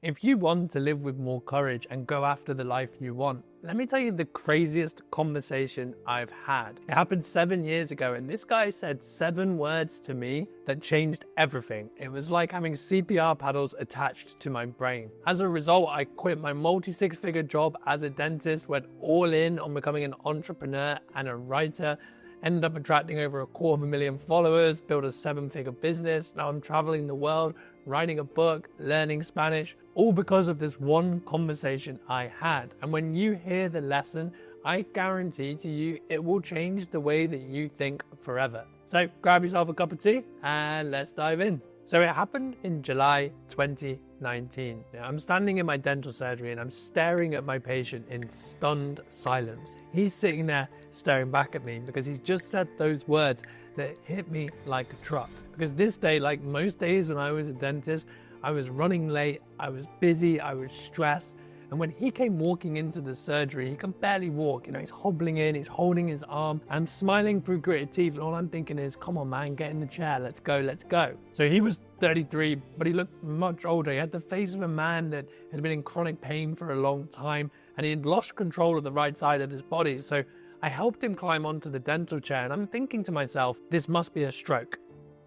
If you want to live with more courage and go after the life you want, let me tell you the craziest conversation I've had. It happened 7 years ago, and this guy said 7 words to me that changed everything. It was like having CPR paddles attached to my brain. As a result, I quit my multi-six-figure job as a dentist, went all in on becoming an entrepreneur and a writer, ended up attracting over 250,000 followers, built a 7-figure business. Now I'm traveling the world, writing a book, learning Spanish, all because of this one conversation I had. And when you hear the lesson, I guarantee to you, it will change the way that you think forever. So grab yourself a cup of tea and let's dive in. So it happened in July 2019. I'm standing in my dental surgery and I'm staring at my patient in stunned silence. He's sitting there staring back at me because he's just said those words that hit me like a truck. Because this day, like most days when I was a dentist, I was running late, I was busy, I was stressed. And when he came walking into the surgery, he can barely walk. He's hobbling in, he's holding his arm. I'm smiling through gritted teeth, and all I'm thinking is, come on, man, get in the chair. Let's go, let's go. So he was 33, but he looked much older. He had the face of a man that had been in chronic pain for a long time, and he had lost control of the right side of his body. So I helped him climb onto the dental chair, and I'm thinking to myself, this must be a stroke.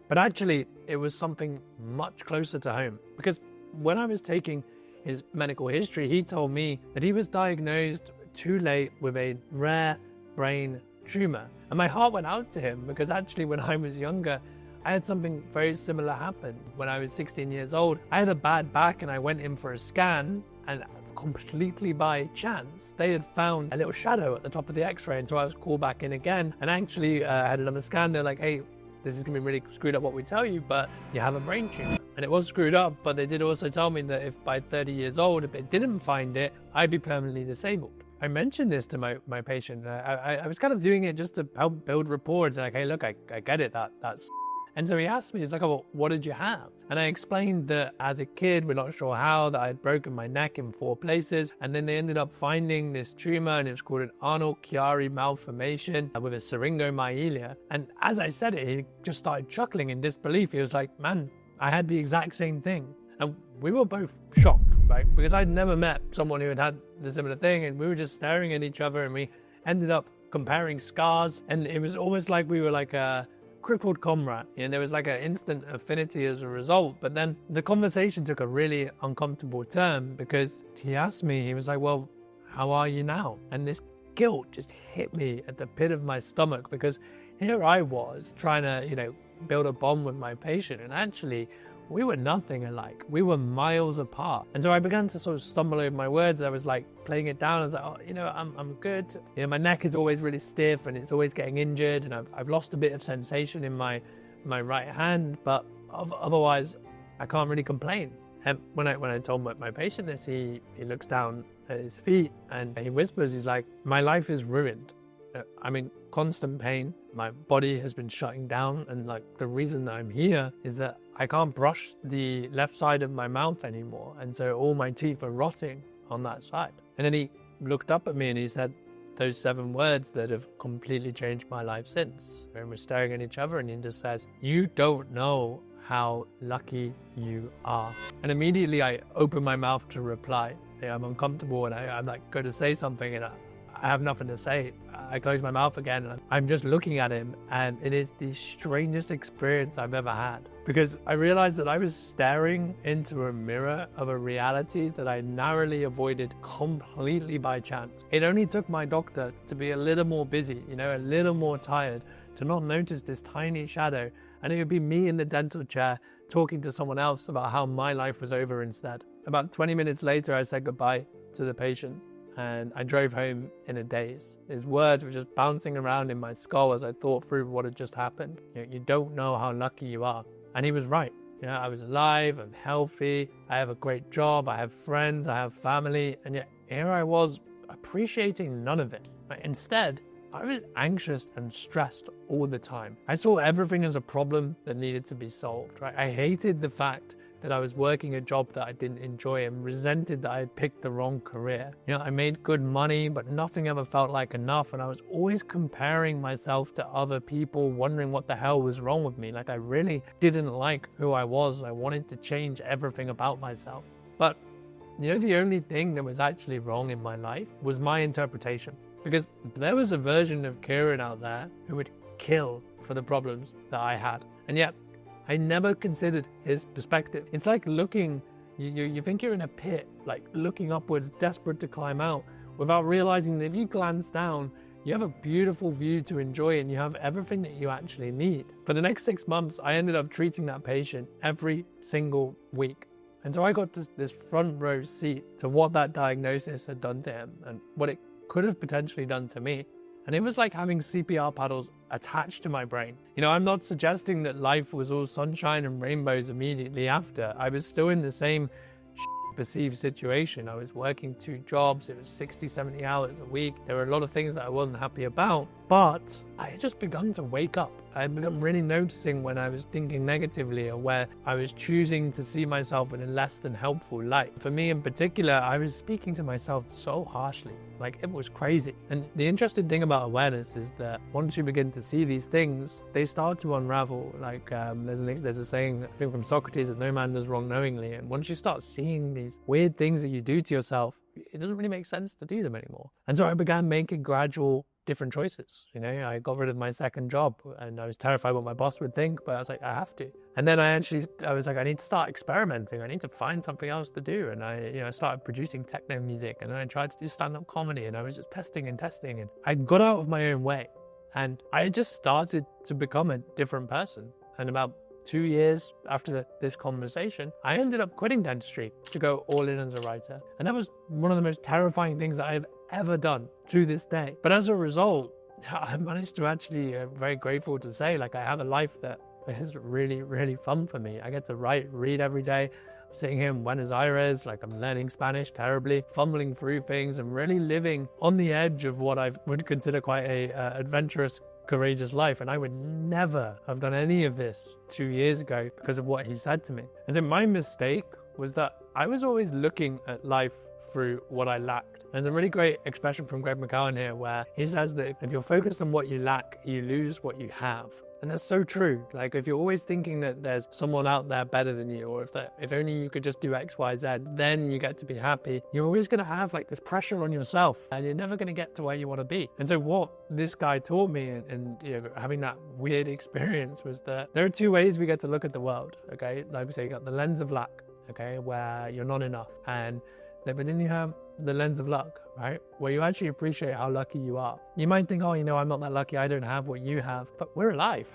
But actually, it was something much closer to home, because when I was taking his medical history, he told me that he was diagnosed too late with a rare brain tumor. And my heart went out to him because actually when I was younger, I had something very similar happen. When I was 16 years old, I had a bad back and I went in for a scan, and completely by chance, they had found a little shadow at the top of the x-ray. And so I was called back in again and actually had another scan. They're like, hey, this is gonna be really screwed up what we tell you, but you have a brain tumor. And it was screwed up, but they did also tell me that if by 30 years old, if they didn't find it, I'd be permanently disabled. I mentioned this to my patient. I was kind of doing it just to help build rapport. It's like, hey, look, I get it, that's. And so he asked me, he's like, oh, well, what did you have? And I explained that as a kid, we're not sure how, that I had broken my neck in 4 places. And then they ended up finding this tumor, and it was called an Arnold-Chiari malformation with a syringomyelia. And as I said it, he just started chuckling in disbelief. He was like, man, I had the exact same thing. And we were both shocked, right? Because I'd never met someone who had had the similar thing, and we were just staring at each other, and we ended up comparing scars. And it was almost like we were like a crippled comrade. There was like an instant affinity as a result. But then the conversation took a really uncomfortable turn because he asked me, he was like, well, how are you now? And this guilt just hit me at the pit of my stomach, because here I was trying to, build a bond with my patient, and actually we were nothing alike. We were miles apart. And so I began to sort of stumble over my words. I was like playing it down. I was like, oh, I'm good. My neck is always really stiff and it's always getting injured, and I've lost a bit of sensation in my right hand, but otherwise I can't really complain. And when I told my patient this, he looks down at his feet and he whispers, he's like, my life is ruined. I'm in constant pain. My body has been shutting down, and like the reason that I'm here is that I can't brush the left side of my mouth anymore, and so all my teeth are rotting on that side. And then he looked up at me and he said those 7 words that have completely changed my life since. And we're staring at each other, and he just says, you don't know how lucky you are. And immediately I open my mouth to reply. I'm uncomfortable, and I'm like, go to say something, and I have nothing to say. I close my mouth again, and I'm just looking at him, and it is the strangest experience I've ever had, because I realized that I was staring into a mirror of a reality that I narrowly avoided completely by chance. It only took my doctor to be a little more busy, a little more tired, to not notice this tiny shadow, and it would be me in the dental chair talking to someone else about how my life was over instead. About 20 minutes later, I said goodbye to the patient, and I drove home in a daze. His words were just bouncing around in my skull as I thought through what had just happened. You don't know how lucky you are. And he was right. I was alive, I'm healthy, I have a great job, I have friends, I have family, and yet here I was appreciating none of it. Instead, I was anxious and stressed all the time. I saw everything as a problem that needed to be solved, right? I hated the fact that I was working a job that I didn't enjoy, and resented that I had picked the wrong career. I made good money, but nothing ever felt like enough, and I was always comparing myself to other people, wondering what the hell was wrong with me. Like, I really didn't like who I was. I wanted to change everything about myself. But You know, the only thing that was actually wrong in my life was my interpretation. Because there was a version of Kieran out there who would kill for the problems that I had. And yet, I never considered his perspective. It's like looking, you think you're in a pit, like looking upwards, desperate to climb out, without realizing that if you glance down, you have a beautiful view to enjoy and you have everything that you actually need. For the next 6 months, I ended up treating that patient every single week. And so I got this front row seat to what that diagnosis had done to him and what it could have potentially done to me. And it was like having CPR paddles attached to my brain. You know, I'm not suggesting that life was all sunshine and rainbows immediately after. I was still in the same perceived situation. I was working 2 jobs. It was 60, 70 hours a week. There were a lot of things that I wasn't happy about, but I had just begun to wake up. I had begun really noticing when I was thinking negatively or where I was choosing to see myself in a less than helpful light. For me in particular, I was speaking to myself so harshly. Like, it was crazy. And the interesting thing about awareness is that once you begin to see these things, they start to unravel. Like, there's a saying, I think from Socrates, that no man does wrong knowingly. And once you start seeing these weird things that you do to yourself, it doesn't really make sense to do them anymore. And so I began making gradual different choices. You know, I got rid of my second job and I was terrified what my boss would think, but I was like, I have to. And then I was like, I need to start experimenting. I need to find something else to do. And I started producing techno music, and then I tried to do stand-up comedy, and I was just testing. And I got out of my own way, and I just started to become a different person. And about 2 years after this conversation, I ended up quitting dentistry to go all in as a writer. And that was one of the most terrifying things that I've ever done to this day. But as a result, I managed to actually, very grateful to say, like, I have a life that is really, really fun for me. I get to read every day. I'm sitting here in Buenos Aires, like I'm learning Spanish terribly, fumbling through things and really living on the edge of what I would consider quite a adventurous, courageous life. And I would never have done any of this 2 years ago because of what he said to me. And so my mistake was that I was always looking at life through what I lacked. There's a really great expression from Greg McCowan here where he says that if you're focused on what you lack, you lose what you have. And that's so true. Like, if you're always thinking that there's someone out there better than you, or if only you could just do X, Y, Z, then you get to be happy, you're always going to have like this pressure on yourself, and you're never going to get to where you want to be. And so what this guy taught me, and you know, having that weird experience, was that there are 2 ways we get to look at the world. Okay, like we say, you got the lens of lack, okay, where you're not enough, and then you have the lens of luck, right? Where you actually appreciate how lucky you are. You might think, oh, you know, I'm not that lucky, I don't have what you have, but we're alive.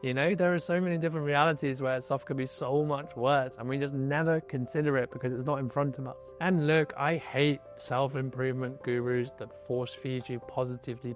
You know, there are so many different realities where stuff could be so much worse, and we just never consider it because it's not in front of us. And look, I hate self-improvement gurus that force feed you positively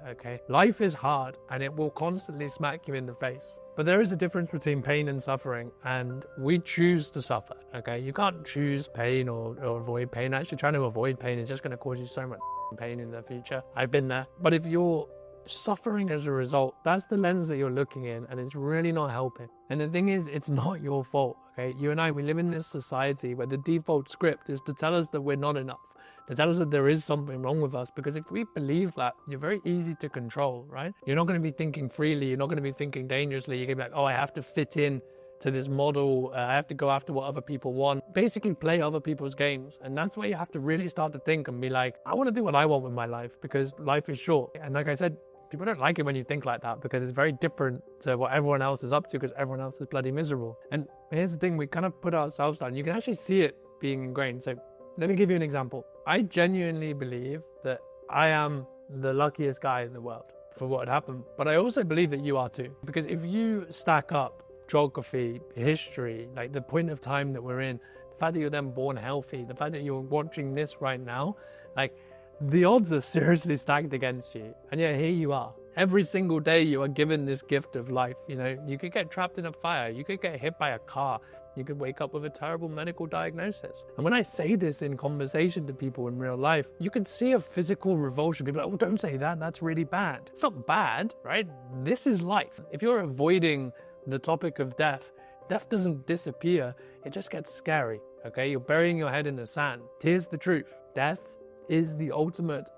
okay? Life is hard, and it will constantly smack you in the face. But there is a difference between pain and suffering, and we choose to suffer, okay? You can't choose pain or avoid pain. Actually, trying to avoid pain is just going to cause you so much pain in the future. I've been there. But if you're suffering as a result, that's the lens that you're looking in, and it's really not helping. And the thing is, it's not your fault, okay? You and I, we live in this society where the default script is to tell us that we're not enough, to tell us that there is something wrong with us, because if we believe that, you're very easy to control, right? You're not going to be thinking freely. You're not going to be thinking dangerously. You're going to be like, oh, I have to fit in to this model. I have to go after what other people want. Basically play other people's games. And that's where you have to really start to think and be like, I want to do what I want with my life, because life is short. And like I said, people don't like it when you think like that, because it's very different to what everyone else is up to, because everyone else is bloody miserable. And here's the thing, we kind of put ourselves down. You can actually see it being ingrained. So let me give you an example. I genuinely believe that I am the luckiest guy in the world for what had happened, but I also believe that you are too. Because if you stack up geography, history, like the point of time that we're in, the fact that you're then born healthy, the fact that you're watching this right now, like the odds are seriously stacked against you. And yet here you are. Every single day you are given this gift of life. You know, you could get trapped in a fire, you could get hit by a car, you could wake up with a terrible medical diagnosis. And when I say this in conversation to people in real life, you can see a physical revulsion. People are like, oh, don't say that, that's really bad. It's not bad, right? This is life. If you're avoiding the topic of death, death doesn't disappear, it just gets scary, okay? You're burying your head in the sand. Here's the truth. Death is the ultimate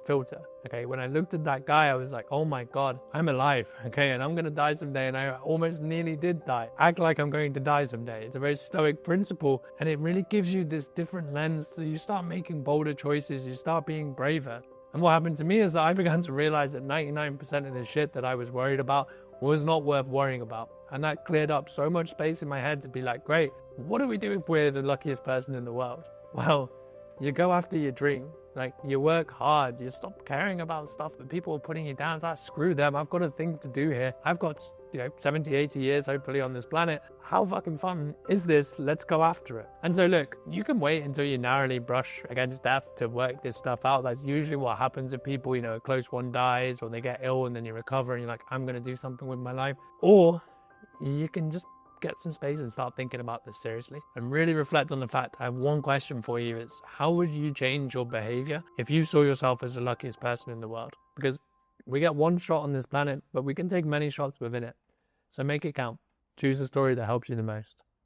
filter. Okay, when I looked at that guy, I was like, oh my God, I'm alive. Okay, and I'm gonna die someday, and I almost nearly did die. Act like I'm going to die someday. It's a very stoic principle, and it really gives you this different lens. So you start making bolder choices, you start being braver. And what happened to me is that I began to realize that 99% of the shit that I was worried about was not worth worrying about. And that cleared up so much space in my head to be like, great, what do we do if we're the luckiest person in the world? Well, you go after your dream. Like, you work hard, you stop caring about stuff that people are putting you down. It's like, screw them, I've got a thing to do here. I've got, 70, 80 years hopefully on this planet. How fucking fun is this? Let's go after it. And so look, you can wait until you narrowly brush against death to work this stuff out. That's usually what happens if people, a close one dies or they get ill, and then you recover and you're like, I'm gonna do something with my life. Or you can just get some space and start thinking about this seriously and really reflect on the fact. I have one question for you: is how would you change your behavior if you saw yourself as the luckiest person in the world? Because we get one shot on this planet, but we can take many shots within it. So make it count. Choose the story that helps you the most.